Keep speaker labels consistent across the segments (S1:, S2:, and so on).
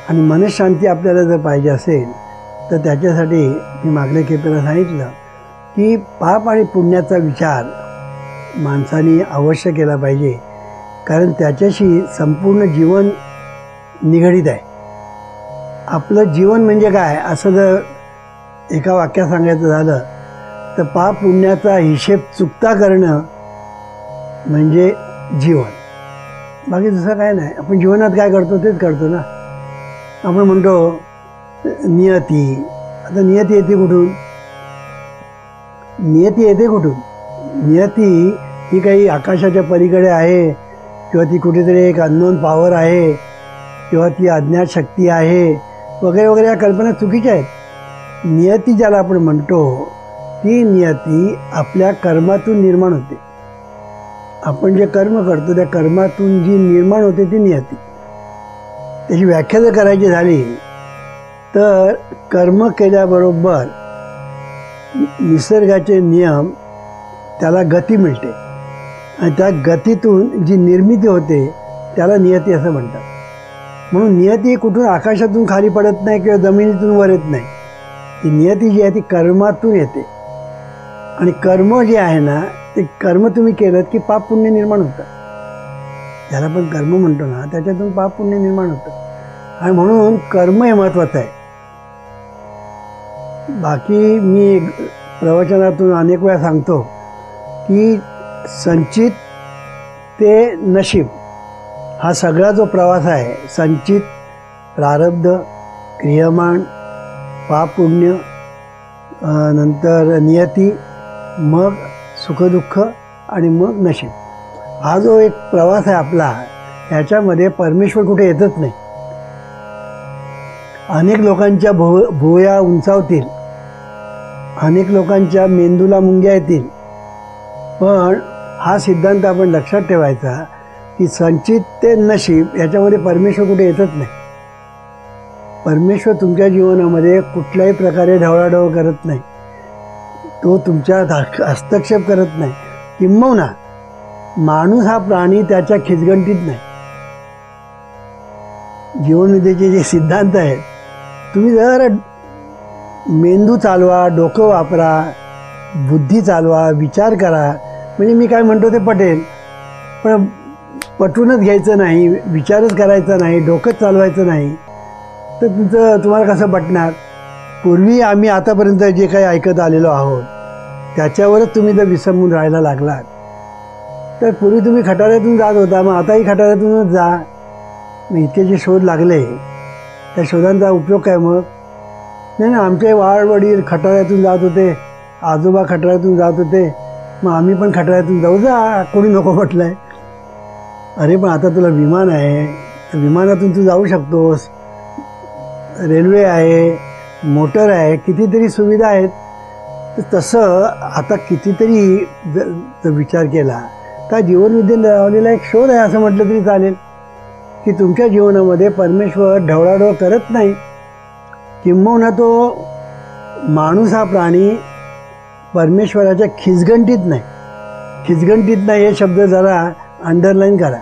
S1: आणि मनशांती आपल्याला जर पाहिजे असेल तर त्याच्यासाठी मी मागल्या खेपेला सांगितलं की पाप आणि पुण्याचा विचार माणसाने अवश्य केला पाहिजे, कारण त्याच्याशी संपूर्ण जीवन निगडीत आहे. आपलं जीवन म्हणजे काय असं जर एका वाक्यात सांगायचं झालं तर पाप पुण्याचा हिशेब चुकता करणं म्हणजे जीवन. बाकी दुसरं काय नाही. आपण जीवनात काय करतो तेच करतो ना. आपण म्हणतो नियती. आता नियती येते कुठून? नियती येते कुठून? नियती ही काही आकाशाच्या पलीकडे आहे किंवा ती कुठेतरी एक अननोन पॉवर आहे किंवा ती अज्ञात शक्ती आहे वगैरे वगैरे या कल्पना चुकीच्या आहेत. नियती ज्याला आपण म्हणतो ती नियती आपल्या कर्मातून निर्माण होते. आपण जे कर्म करतो त्या कर्मातून जी निर्माण होते ती नियती. त्याची व्याख्या जर करायची झाली तर कर्म केल्याबरोबर निसर्गाचे नियम त्याला गती मिळते आणि त्या गतीतून जी निर्मिती होते त्याला नियती असं म्हणतात. म्हणून नियती कुठून आकाशातून खाली पडत नाही किंवा जमिनीतून वर येत नाही. ती नियती जी आहे ती कर्मातून येते आणि कर्म जे आहे ना ते कर्म तुम्ही केलं की पाप पुण्य निर्माण होतं. ज्याला आपण कर्म म्हणतो ना त्याच्यातून पाप पुण्य निर्माण होतं आणि म्हणून कर्म हे महत्त्वाचं आहे. बाकी मी प्रवचनातून अनेक वेळा सांगतो की संचित ते नशीब हा सगळा जो प्रवास आहे, संचित, प्रारब्ध, क्रियमाण, पाप पुण्य, नंतर नियती, मग सुखदुःख आणि मग नशीब, हा जो एक प्रवास आहे आपला, ह्याच्यामध्ये परमेश्वर कुठे येतच नाही. अनेक लोकांच्या भुवया उंचावतील, अनेक लोकांच्या मेंदूला मुंग्या येतील, पण हा सिद्धांत आपण लक्षात ठेवायचा की संचित ते नशीब याच्यामध्ये परमेश्वर कुठे येतच नाही. परमेश्वर तुमच्या जीवनामध्ये कुठल्याही प्रकारे ढवळाढवळ करत नाही. तो तुमच्यात हस्तक्षेप करत नाही. किंबहुना माणूस हा प्राणी त्याच्या खिचगंटीत नाही. जीवनविद्येचे जे सिद्धांत आहेत, तुम्ही जर मेंदू चालवा, डोकं वापरा, बुद्धी चालवा, विचार करा, म्हणजे मी काय म्हणतो ते पटेल. पण पटवूनच घ्यायचं नाही, विचारच करायचा नाही, डोकंच चालवायचं नाही तर तुम्हाला कसं पटणार? पूर्वी आम्ही आतापर्यंत जे काही ऐकत आलेलो आहोत त्याच्यावरच तुम्ही जर विसंबून राहायला लागलात तर पूर्वी तुम्ही खटाऱ्यातून जात होता, मग आताही खटाऱ्यातूनच जा. मग इतके जे शोध लागले त्या शोधांचा उपयोग काय? मग नाही ना, आमचे वडील खटाऱ्यातून जात होते, आजोबा खटाऱ्यातून जात होते, मग आम्ही पण खटाऱ्यातून जाऊ. जा, कोणी नको म्हटलं आहे. अरे पण आता तुला विमान आहे, तर विमानातून तू जाऊ शकतोस. रेल्वे आहे, मोटर आहे, कितीतरी सुविधा आहेत. तर तसं आता कितीतरी जर विचार केला तर जीवनविद्येने लावलेला एक शोध आहे असं म्हटलं तरी चालेल की तुमच्या जीवनामध्ये परमेश्वर ढवळाढवळ करत नाही. किंबहुना तो माणूस हा प्राणी परमेश्वराच्या खिचगंटीत नाही. खिचगंटीत नाही हे शब्द जरा अंडरलाईन करा.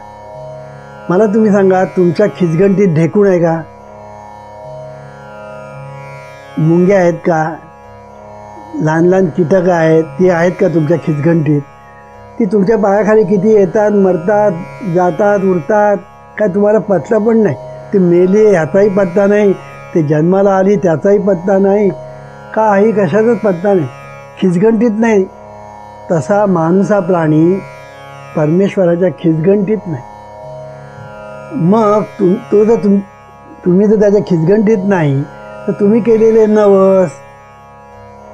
S1: मला तुम्ही सांगा, तुमच्या खिचगंटीत ढेकूण आहे का? मुंग्या आहेत का? लहान लहान कीटक आहेत, ती आहेत का तुमच्या खिचगंटीत? ती तुमच्या पायाखाली किती येतात, मरतात, जातात, उरतात, काय तुम्हाला पत्ता पण नाही. ते मेले ह्याचाही पत्ता नाही, ते जन्माला आली त्याचाही पत्ता नाही, काही कशाचाच पत्ता नाही, खिचगंटीत नाही. तसा माणूस हा प्राणी परमेश्वराच्या खिचगंटीत नाही. मग तो जर तुम्ही जर त्याच्या खिचगंटीत नाही तर तुम्ही केलेले नवस,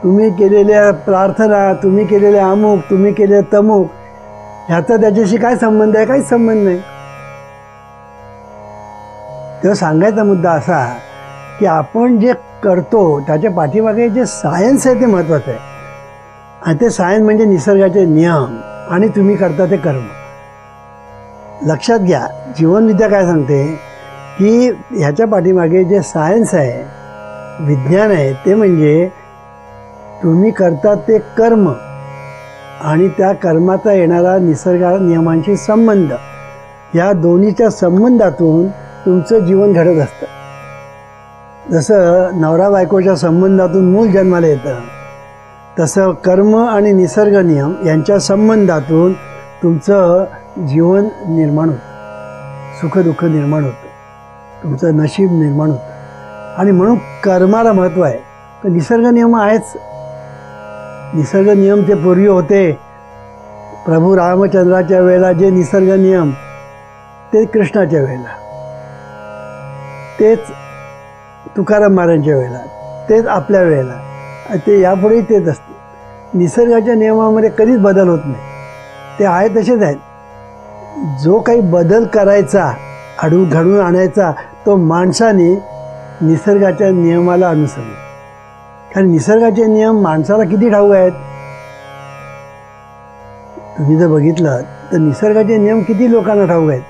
S1: तुम्ही केलेल्या प्रार्थना, तुम्ही केलेले अमुक, तुम्ही केलेले तमुक, ह्याचा त्याच्याशी काय संबंध आहे? काहीच संबंध नाही. तेव्हा सांगायचा मुद्दा असा की आपण जे करतो त्याच्या पाठीमागे जे सायन्स आहे ते महत्त्वाचं आहे. आणि ते सायन्स म्हणजे निसर्गाचे नियम आणि तुम्ही करता ते कर्म. लक्षात घ्या, जीवनविद्या काय सांगते की ह्याच्या पाठीमागे जे सायन्स आहे, विज्ञान आहे, ते म्हणजे तुम्ही करता ते कर्म आणि त्या कर्माचा येणारा निसर्ग नियमांशी संबंध, या दोन्हीच्या संबंधातून तुमचं जीवन घडत असतं. जसं नवरा बायकोच्या संबंधातून मूल जन्माला येतं, तसं कर्म आणि निसर्ग नियम यांच्या संबंधातून तुमचं जीवन निर्माण होतं, सुखदुःख निर्माण होतं, तुमचं नशीब निर्माण होतं. आणि म्हणून कर्माला महत्त्व आहे. तर निसर्ग नियम आहेच. निसर्ग नियम ते पूर्वी होते प्रभू रामचंद्राच्या वेळेला, जे निसर्ग नियम ते कृष्णाच्या वेळेला, तेच तुकाराम महाराजांच्या वेळेला, तेच आपल्या वेळेला, ते यापुढेही तेच असते. निसर्गाच्या नियमामध्ये कधीच बदल होत नाही, ते आहे तसेच आहेत. जो काही बदल करायचा, घडवून आणायचा, तो माणसाने निसर्गाच्या नियमाला अनुसरले. कारण निसर्गाचे नियम माणसाला किती ठाऊक आहेत. तुम्ही जर बघितलं तर निसर्गाचे नियम किती लोकांना ठाऊक आहेत.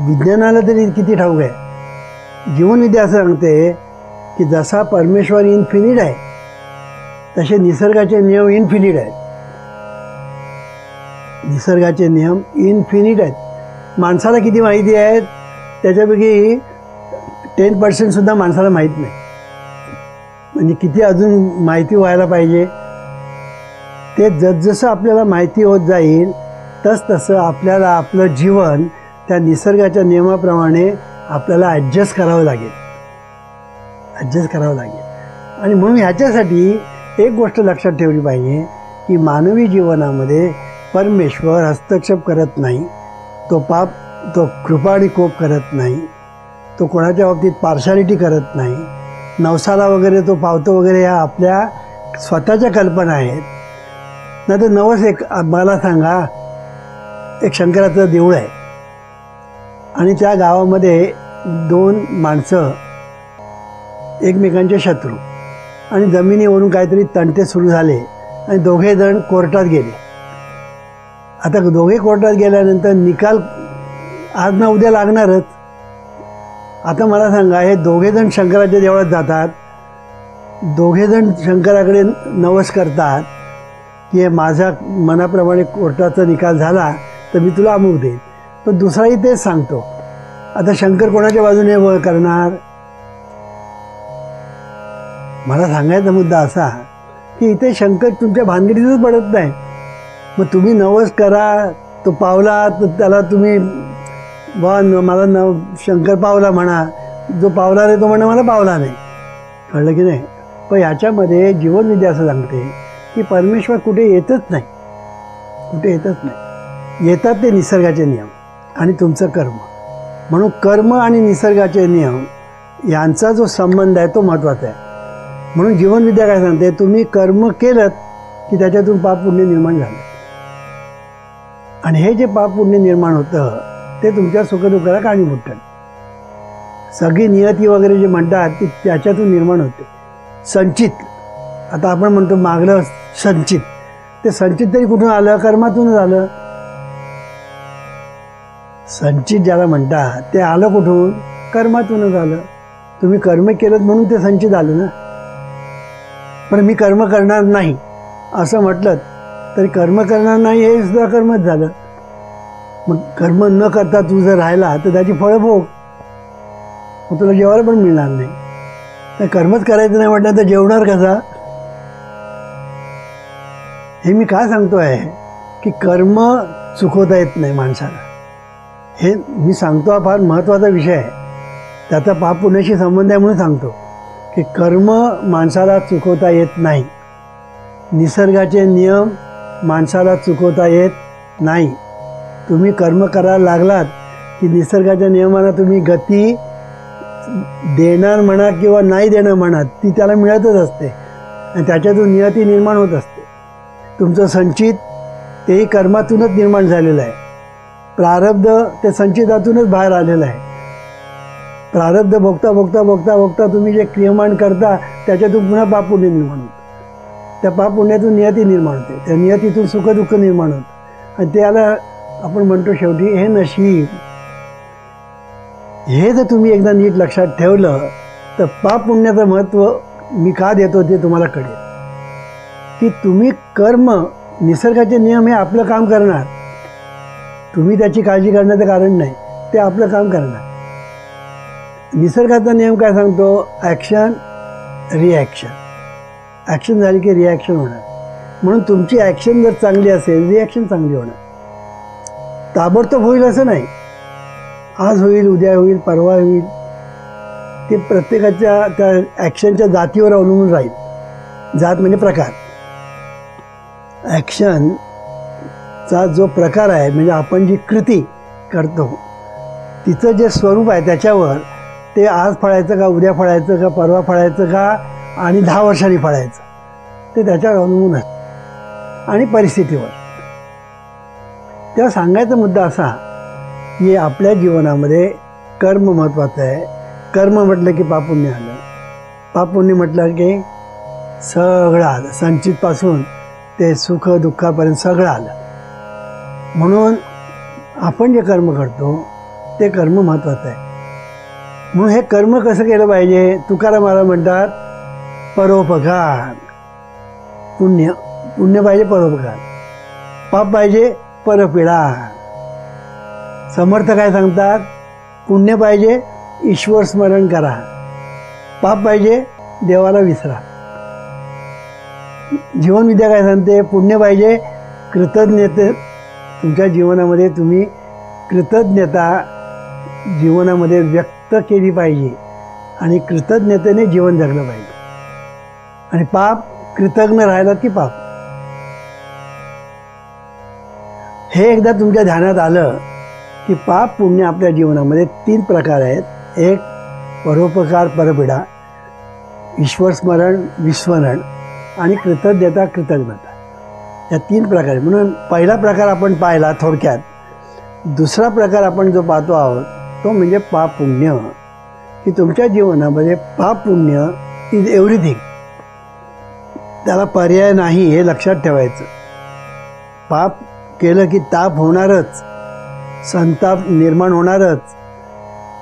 S1: विज्ञानाला तरी किती ठाऊक आहे. जीवनविद्या असं सांगते की जसा परमेश्वर इन्फिनिट आहे, तसे निसर्गाचे नियम इन्फिनिट आहेत. निसर्गाचे नियम इन्फिनिट आहेत. माणसाला किती माहिती आहेत, त्याच्यापैकी 10% सुद्धा माणसाला माहीत नाही. म्हणजे किती अजून माहिती व्हायला पाहिजे. ते जसजसं आपल्याला माहिती होत जाईल, तसं आपल्याला आपलं जीवन त्या निसर्गाच्या नियमाप्रमाणे आपल्याला ॲडजस्ट करावं लागेल. आणि म्हणून ह्याच्यासाठी एक गोष्ट लक्षात ठेवली पाहिजे की मानवी जीवनामध्ये परमेश्वर हस्तक्षेप करत नाही. तो कृपा आणि कोप करत नाही. तो कोणाच्या बाबतीत पार्शालिटी करत नाही. नवसाला वगैरे तो पावतो वगैरे, ह्या आपल्या स्वतःच्या कल्पना आहेत. नाही तर नवस मला सांगा, एक शंकराचं देऊळ आहे आणि त्या गावामध्ये 2 माणसं एकमेकांचे शत्रू, आणि जमिनीवरून काहीतरी तंटे सुरू झाले आणि दोघे जण कोर्टात गेले. आता दोघे कोर्टात गेल्यानंतर निकाल आज ना उद्या लागणारच. आता मला सांगा, हे दोघे जण शंकराच्या देवळात जातात, दोघे जण शंकराकडे नवस करतात की माझ्या मनाप्रमाणे कोर्टाचा निकाल झाला तर मी तुला अमुक देईन. तो दुसराही तेच सांगतो. आता शंकर कोणाच्या बाजूने करणार. मला सांगायचा मुद्दा असा की इथे शंकर तुमच्या भानगडीतच पडत नाही. मग तुम्ही नवस करा, तो पावला तर त्याला तुम्ही मला शंकर पावला म्हणा, जो पावला नाही तो म्हणा मला पावला नाही. कळलं की नाही. पण याच्यामध्ये जीवनविद्या असं सांगते की परमेश्वर कुठे येतच नाही. येतात ते निसर्गाचे नियम आणि तुमचं कर्म. म्हणून कर्म आणि निसर्गाचे नियम यांचा जो संबंध आहे तो महत्त्वाचा आहे. म्हणून जीवनविद्या काय सांगते, तुम्ही कर्म केलं की त्याच्यातून पाप पुण्य निर्माण झालं, आणि हे जे पाप पुण्य निर्माण होतं ते तुमच्या सुखदुःखाला कारणीभूत ठरतं. सगळी नियती वगैरे जे म्हणतात ती त्याच्यातून निर्माण होते. संचित, आता आपण म्हणतो मागलं संचित, ते संचित तरी कुठून आलं, कर्मातूनच आलं. संचित ज्याला म्हणतात ते आलं कुठून, कर्मातूनच आलं. तुम्ही कर्म केलं म्हणून ते संचित आलं ना. पण मी कर्म करणार नाही असं म्हटलं तरी कर्म करणार नाही हे सुद्धा कर्मच झालं. मग कर्म न करता तू जर राहिला तर त्याची फळं भोग, मग तुला जेवायला पण मिळणार नाही. तर कर्मच करायचं नाही म्हटलं तर जेवणार कसा. हे मी काय सांगतो आहे की कर्म चुकवता येत नाही माणसाला. हे मी सांगतो, हा फार महत्त्वाचा विषय आहे. त्याचा पाप पुण्याशी संबंध आहे म्हणून सांगतो की कर्म माणसाला चुकवता येत नाही. निसर्गाचे नियम माणसाला चुकवता येत नाही. तुम्ही कर्म करायला लागलात की निसर्गाच्या नियमांना तुम्ही गती देणार म्हणा किंवा नाही देणं म्हणा, ती त्याला मिळतच असते आणि त्याच्यातून नियती निर्माण होत असते. तुमचं संचित तेही कर्मातूनच निर्माण झालेलं आहे. प्रारब्ध ते संचितातूनच बाहेर आलेलं आहे. प्रारब्ध भोगता भोगता भोगता भोगता तुम्ही जे क्रियमान करता त्याच्यातून पुन्हा पापपुण्य निर्माण होतं. त्या पापपुण्यातून नियती निर्माण होते. त्या नियतीतून सुखदुःख निर्माण होतं आणि त्याला आपण म्हणतो शेवटी हे नशीब. हे जर तुम्ही एकदा नीट लक्षात ठेवलं तर पाप पुण्याचं महत्त्व मी का देतो ते तुम्हाला कळेल. की तुम्ही कर्म, निसर्गाचे नियम हे आपलं काम करणार, तुम्ही त्याची काळजी करण्याचं कारण नाही, ते आपलं काम करणार. निसर्गाचा नियम काय सांगतो? Action reaction. ॲक्शन झाली की रिॲक्शन होणार. म्हणून तुमची ॲक्शन जर चांगली असेल रिॲक्शन चांगली होणार. ताबडतोब होईल असं नाही. आज होईल, उद्या होईल, परवा होईल. ते प्रत्येकाच्या त्या ॲक्शनच्या जातीवर अवलंबून राहील. जात म्हणजे प्रकार. ॲक्शनचा जो प्रकार आहे म्हणजे आपण जी कृती करतो तिचं जे स्वरूप आहे त्याच्यावर ते आज फळायचं का, उद्या फळायचं का, परवा फळायचं का आणि 10 वर्षांनी फळायचं ते त्याच्यावर अवलंबून असतं आणि परिस्थितीवर. तेव्हा सांगायचा मुद्दा असा की आपल्या जीवनामध्ये कर्म महत्त्वाचं आहे. कर्म म्हटलं की पापुण्य आलं. पापुण्य म्हटलं की सगळं आलं. संचितपासून ते सुख दुःखापर्यंत सगळं आलं. म्हणून आपण जे कर्म करतो ते कर्म महत्त्वाचं आहे. म्हणून हे कर्म कसं केलं पाहिजे? तुकाराम महाराज म्हणतात परोपकार. पुण्य पुण्य पाहिजे, परोपकार. पाप पाहिजे, परपीडा. समर्थ काय सांगतात? पुण्य पाहिजे, ईश्वर स्मरण करा. पाप पाहिजे, देवाला विसरा. जीवनविद्या काय सांगते? पुण्य पाहिजे, कृतज्ञते. तुमच्या जीवनामध्ये तुम्ही कृतज्ञता जीवनामध्ये व्यक्त केली पाहिजे आणि कृतज्ञतेने जीवन जगलं पाहिजे. आणि पाप, कृतज्ञ राहिलात की पाप. हे एकदा तुमच्या ध्यानात आलं की पाप पुण्य आपल्या जीवनामध्ये 3 प्रकार आहेत. एक परोपकार, परपीडा, ईश्वर स्मरण, विस्मरण आणि कृतज्ञता, कृतज्ञता. या 3 प्रकार. म्हणून पहिला प्रकार आपण पाहिला थोडक्यात. दुसरा प्रकार आपण जो पाहतो आहोत तो म्हणजे पाप पुण्य. की तुमच्या जीवनामध्ये पाप पुण्य इज एव्हरीथिंग. त्याला पर्याय नाही हे लक्षात ठेवायचं. पाप केलं की ताप होणारच, संताप निर्माण होणारच,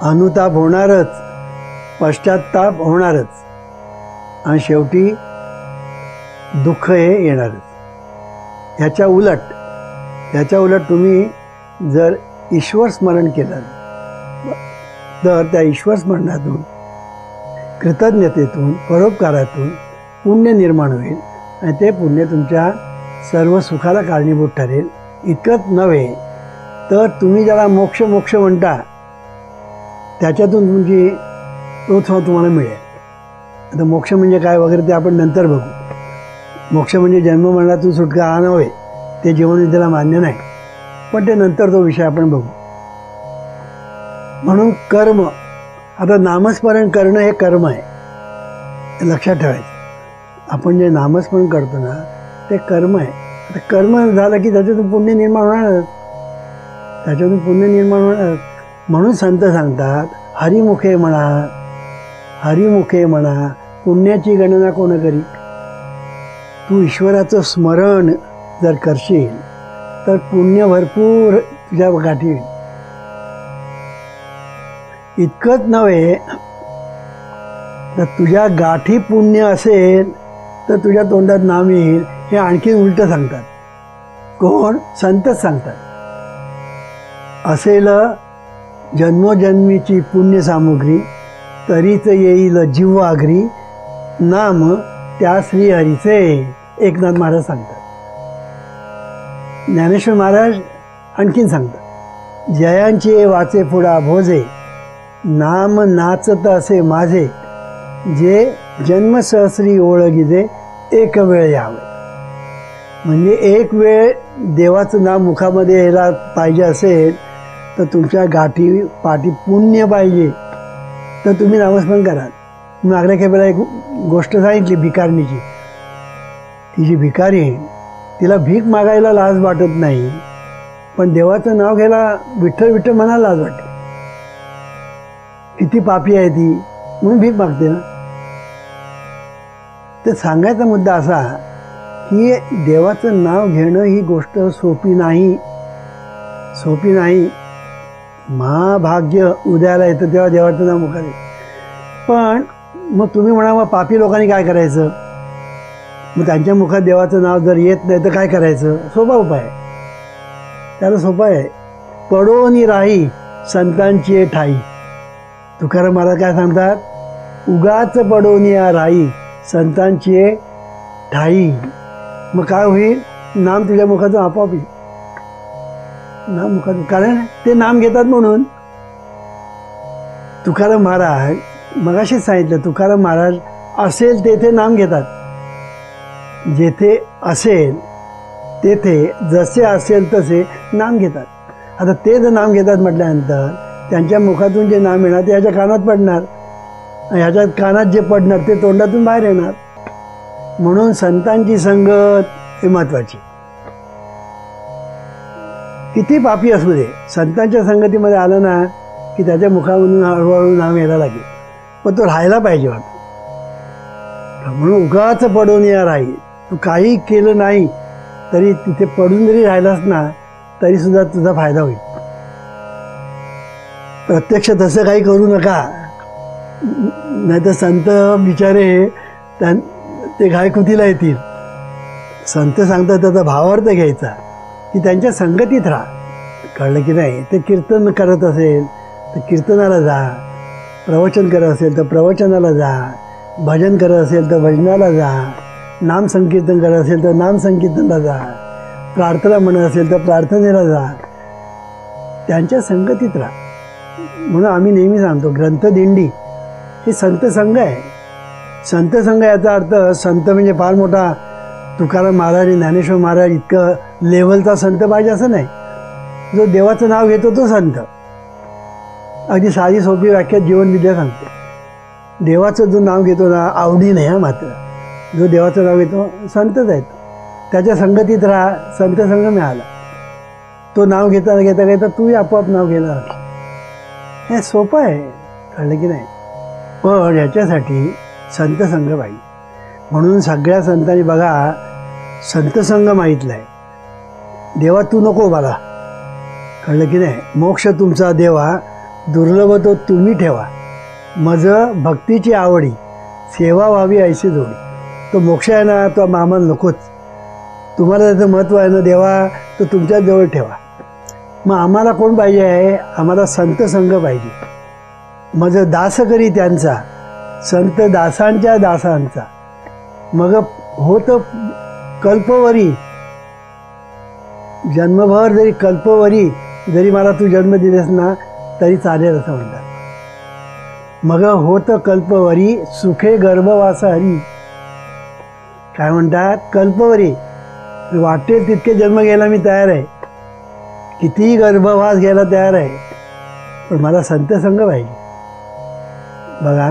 S1: अनुताप होणारच, पश्चात्ताप होणारच आणि शेवटी दुःख हे येणारच. ह्याच्या उलट तुम्ही जर ईश्वर स्मरण केलं तर त्या ईश्वर स्मरणातून, कृतज्ञतेतून, परोपकारातून पुण्य निर्माण होईल आणि ते पुण्य तुमच्या सर्व सुखाला कारणीभूत ठरेल. इतकंच नव्हे तर तुम्ही ज्याला मोक्ष म्हणता त्याच्यातून तुमची तो तुम्हाला मिळेल. आता मोक्ष म्हणजे काय वगैरे ते आपण नंतर बघू. मोक्ष म्हणजे जन्ममरणातून सुटका हा नव्हे, ते जीवनविद्येला मान्य नाही, पण ते नंतर तो विषय आपण बघू. म्हणून कर्म, आता नामस्मरण करणं हे कर्म आहे, हे लक्षात ठेवायचं. आपण जे नामस्मरण करतो ना ते कर्म आहे. आता कर्म झालं की त्याच्यातून पुण्य निर्माण होणारच, म्हणून संत सांगतात हरिमुखे म्हणा पुण्याची गणना कोण करी. तू ईश्वराचं स्मरण जर करशील तर पुण्य भरपूर तुझ्या गाठी येईल. इतकंच नव्हे तर तुझ्या गाठी पुण्य असेल तर तुझ्या तोंडात नाम येईल. हे आणखी उलट सांगतात. कोण? संतच सांगतात. असेल जन्मोजन्मीची पुण्य सामुग्री तरीच येईल जीवाग्री नाम त्या श्रीहरीचे. एकनाथ महाराज सांगतात. ज्ञानेश्वर महाराज आणखीन सांगतात जयांचे वाचे पुढा भोजे नाम नाचत असे माझे जे जन्म सहस्री ओळखीचे एक वेळ यावे. म्हणजे एक वेळ देवाचं नाव मुखामध्ये यायला पाहिजे असेल तर तुमच्या गाठी पाठी पुण्य पाहिजे तर तुम्ही नामस्मरण कराल. मी मागल्या खेपेला एक गोष्ट सांगितली भिकारणीची. ती जी भिकारी तिला भीक मागायला लाज वाटत नाही, पण देवाचं नाव घ्यायला विठ्ठल विठ्ठल म्हणायला लाज वाटते. किती पापी आहे ती म्हणून भीक मागते ना. तर सांगायचा मुद्दा असा की देवाचं नाव घेणं ही गोष्ट सोपी नाही. महाभाग्य उद्याला येतं तेव्हा देवाचं नाव मुखात येतं. पण मग तुम्ही म्हणा मग पापी लोकांनी काय करायचं? मग त्यांच्या मुखात देवाचं नाव जर येत नाही तर काय करायचं? सोपा उपाय आहे. त्याला सोपा आहे. पडोनी राही संतांची ठाई. तुकाराम महाराज काय सांगतात, उगाच पडोनिया राई संतांची ठाई. मग काय होईल, नाम तुझ्या मुखातून आपोआप येईल. नाम मुखातून, कारण ते नाम घेतात म्हणून. तुकाराम महाराज मगाशीच सांगितलं, तुकाराम महाराज असेल तेथे नाम घेतात. जेथे असेल तेथे जसे असेल तसे नाम घेतात. आता ते जर नाम घेतात म्हटल्यानंतर त्यांच्या मुखातून जे नाम येणार ते ह्याच्या कानात पडणार, ह्याच्या कानात जे पडणार ते तोंडातून बाहेर येणार. म्हणून संतांची संगत हे महत्त्वाची. किती पापी असू दे, संतांच्या संगतीमध्ये आलं ना की त्याच्या मुखामधून हळूहळू नाम यायला लागेल. पण तो राहायला पाहिजे वाटतं. म्हणून उगाच पडून या राही, तू काही केलं नाही तरी तिथे पडून जरी राहिलास ना तरीसुद्धा तुझा फायदा होईल. प्रत्यक्ष तसं काही करू नका, नाही तर संत बिचारे ते घायकुतीला येतील. संत सांगतात त्याचा भावार्थ घ्यायचा की त्यांच्या संगतीत राहा. कळलं की नाही. ते कीर्तन करत असेल तर कीर्तनाला जा, प्रवचन करत असेल तर प्रवचनाला जा, भजन करत असेल तर भजनाला जा, नाम संकीर्तन करत असेल तर नाम संकीर्तनाला जा, प्रार्थना म्हणत असेल तर प्रार्थनेला जा, त्यांच्या संगतीत राहा. म्हणून आम्ही नेहमी सांगतो ग्रंथदिंडी ही संत संघ आहे. संत संघ याचा अर्थ संत म्हणजे फार मोठा तुकाराम महाराज आणि ज्ञानेश्वर महाराज इतकं लेवलचा संत पाहिजे असं नाही. जो देवाचं नाव घेतो तो संत. अगदी साधी सोपी व्याख्या जीवनविद्या सांगते. देवाचं जो नाव घेतो ना, आवडी नाही हा, मात्र जो देवाचं नाव घेतो संतच आहेत. त्याच्या संगतीत राहा, संत संघ मिळाला. तो नाव घेता घेता घेता तूही आपोआप नाव घेणार. हे सोपं आहे. कळलं की नाही. पण ह्याच्यासाठी संत संघ पाहिजे. म्हणून सगळ्या संतांनी बघा संत संघ मागितला आहे. देवा तू नको मला. कळलं की नाही. मोक्ष तुमचा देवा दुर्लभ तो तुम्ही ठेवा, मज भक्तीची आवडी सेवा व्हावी ऐशी जोडी. तो मोक्ष आहे ना तो आम्हाला नकोच. तुम्हाला त्याचं महत्त्व आहे ना देवा, तो तुमच्या जवळ ठेवा. मग आम्हाला कोण पाहिजे आहे, आम्हाला संत संघ पाहिजे. मज दास करी त्यांचा, संत दासांच्या दासांचा. मग होत कल्पवरी, जन्मभर जरी कल्पवरी जरी मला तू जन्म दिलेस ना तरी चालेल असं म्हणतात. मग होत कल्पवरी सुखे गर्भवास हरी. काय म्हणतात, कल्पवरी वाटेल तितके जन्म घ्यायला मी तयार आहे, कितीही गर्भवास घ्यायला तयार आहे, पण मला संत संघ पाहिजे. बघा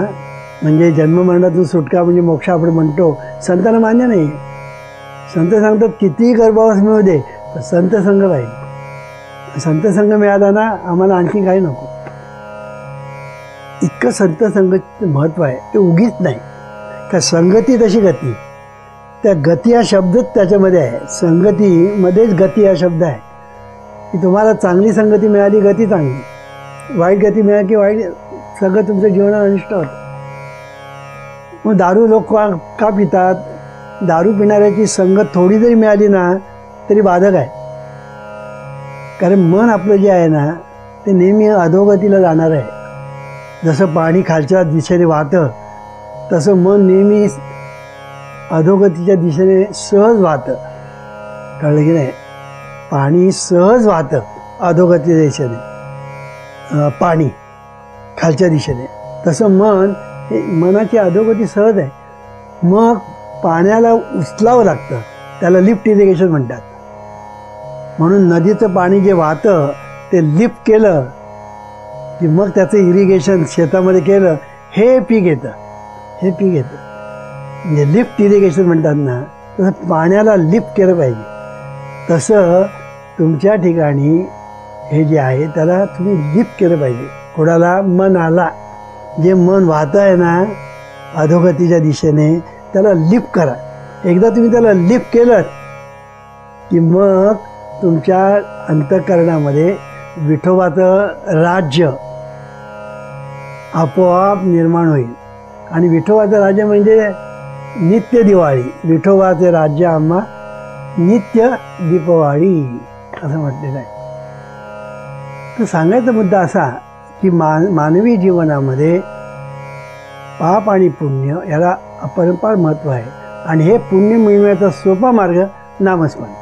S1: म्हणजे जन्ममरणातून सुटका म्हणजे मोक्ष आपण म्हणतो, संतांना मान्य नाही. संत सांगतात कितीही गर्भवास मिळू दे पण संत संघ पाहिजे. संत संघ मिळाला ना आम्हाला आणखी काही नको. इतकं संत संगतीचं महत्त्व आहे. ते उगीच नाही का, संगती तशी गती. त्या गती हा शब्दच त्याच्यामध्ये आहे. संगतीमध्येच गती हा शब्द आहे की तुम्हाला चांगली संगती मिळाली गती चांगली, वाईट गती मिळाली की वाईट सगळं तुमचं जीवनात अनिष्ट होतं. मग दारू लोक का पितात, दारू पिणाऱ्याची संगत थोडी जरी मिळाली ना तरी बाधक आहे. कारण मन आपलं जे आहे ना ते नेहमी अधोगतीला जाणार आहे. जसं पाणी खालच्या दिशेने वाहतं तसं मन नेहमी अधोगतीच्या दिशेने सहज वाहतं. कळलं की नाही. पाणी सहज वाहतं अधोगतीच्या दिशेने, पाणी खालच्या दिशेने. तसं मन हे मनाची अधोगती सहज आहे. मग पाण्याला उचलावं लागतं, त्याला लिफ्ट इरिगेशन म्हणतात. म्हणून नदीचं पाणी जे वाहतं ते लिफ्ट केलं की मग त्याचं इरिगेशन शेतामध्ये केलं, हे पीक येतं. हे पीक येतं म्हणजे लिफ्ट इरिगेशन म्हणतात ना. तसं पाण्याला लिफ्ट केलं पाहिजे. तसं तुमच्या ठिकाणी हे जे आहे त्याला तुम्ही लिफ्ट केलं पाहिजे. कोणाला, मनाला. जे मन वाहतं आहे ना अधोगतीच्या दिशेने त्याला लिफ्ट करा. एकदा तुम्ही त्याला लिफ्ट केलं की मग तुमच्या अंतःकरणामध्ये विठोबाचं राज्य आपोआप निर्माण होईल. आणि विठोबाचं राज्य म्हणजे नित्य दिवाळी. विठोबाचे राज्य आम्हा नित्य दीपवाळी असं म्हटलेलं आहे. तर सांगायचा मुद्दा असा की मानवी जीवनामध्ये पाप आणि पुण्य याला अपरंपार महत्त्व आहे आणि हे पुण्य मिळवण्याचा सोपा मार्ग नामस्मरण।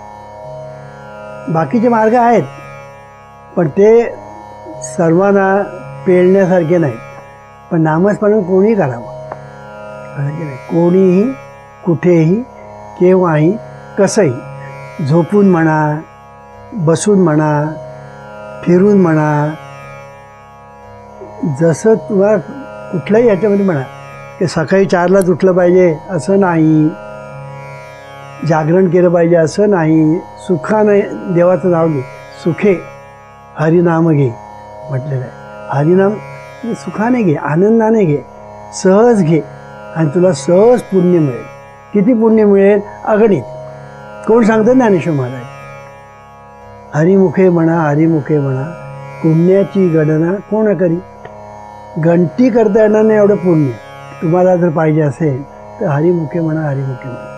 S1: बाकीचे मार्ग आहेत पण ते सर्वांना पेलण्यासारखे नाहीत, पण नामस्मरण कोणीही करावं, कोणीही कुठेही केव्हाही कसंही, झोपून म्हणा, बसून म्हणा, फिरून म्हणा, जसं तुम्हाला कुठल्याही याच्यामध्ये म्हणा की सकाळी 4लाच उठलं पाहिजे असं नाही, जागरण केलं पाहिजे असं नाही, सुखाने देवाचं नाव घे, सुखे हरिनाम घे म्हटलेलं आहे। हरिनाम सुखाने घे, आनंदाने घे, सहज घे आणि तुला सहज पुण्य मिळेल। किती पुण्य मिळेल? अगणित। कोण सांगतं? ज्ञानेश्वर महाराज। हरिमुखे म्हणा, हरिमुखे म्हणा, पुण्याची गणना कोण करी? गणती करता येणार नाही एवढं पुण्य तुम्हाला जर पाहिजे असेल तर हरिमुखे म्हणा, हरिमुखे म्हणा।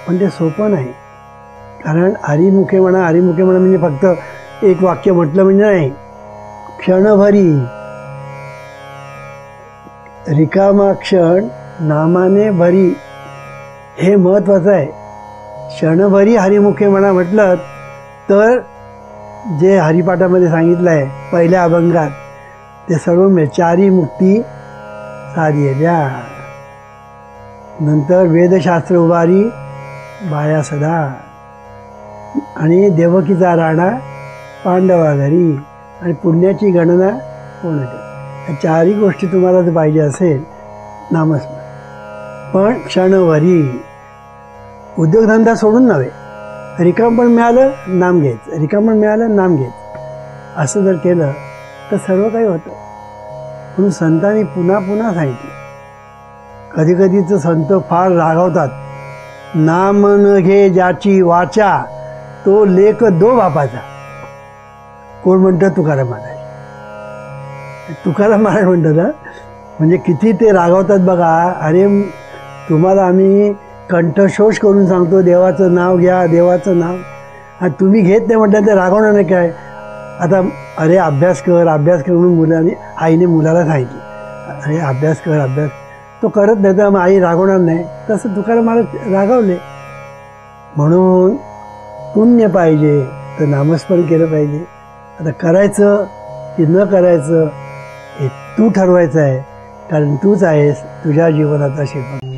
S1: पण ते सोपं नाही, कारण हरिमुखे म्हणा, हरिमुखे म्हणा म्हणजे फक्त एक वाक्य म्हटलं म्हणजे नाही, क्षणभरी रिकामा क्षण नामाने भरी, हे महत्त्वाचं आहे। क्षणभरी हरिमुखे म्हणा म्हटलं तर जे हरिपाठामध्ये सांगितलं आहे पहिल्या अभंगात ते सर्व मिळेल। चारी मुक्ती साधिल्या, नंतर वेदशास्त्र उभारी बाया सदा, आणि देवकीचा राणा पांडवा घरी, आणि पुण्याची गणना कोण करेल? या चारही गोष्टी तुम्हाला जर पाहिजे असेल नामस्मरण, पण क्षणभरी, उद्योगधंदा सोडून नव्हे, रिकाम पण मिळालं नाम घ्यायचं, रिकाम पण मिळालं नाम घ्यायचं, असं जर केलं तर सर्व काही होतं। म्हणून संतांनी पुन्हा पुन्हा सांगितलं, कधी कधीच संत फार रागावतात, नाम न घे ज्याची वाचा तो लेख दो बापाचा। कोण म्हणतं? तुकाराम महाराज। तुकाराम महाराज म्हणतात ना, म्हणजे किती ते रागावतात बघा। अरे तुम्हाला आम्ही कंठशोष करून सांगतो देवाचं नाव घ्या, देवाचं नाव, आणि तुम्ही घेत नाही म्हटलं ते रागवणार नाही काय? आता अरे अभ्यास कर, अभ्यास कर म्हणून मुलाने, आईने मुलाला सांगितलं, अरे अभ्यास कर, अभ्यास, तो करत नाही तर मग आई रागवणार नाही? तसं तुकाराम महाराज रागावले। म्हणून पुण्य पाहिजे तर नामस्मरण केलं पाहिजे। आता करायचं की न करायचं हे तू ठरवायचं आहे, कारण तूच आहेस तुझ्या जीवनाचा शिल्पकार।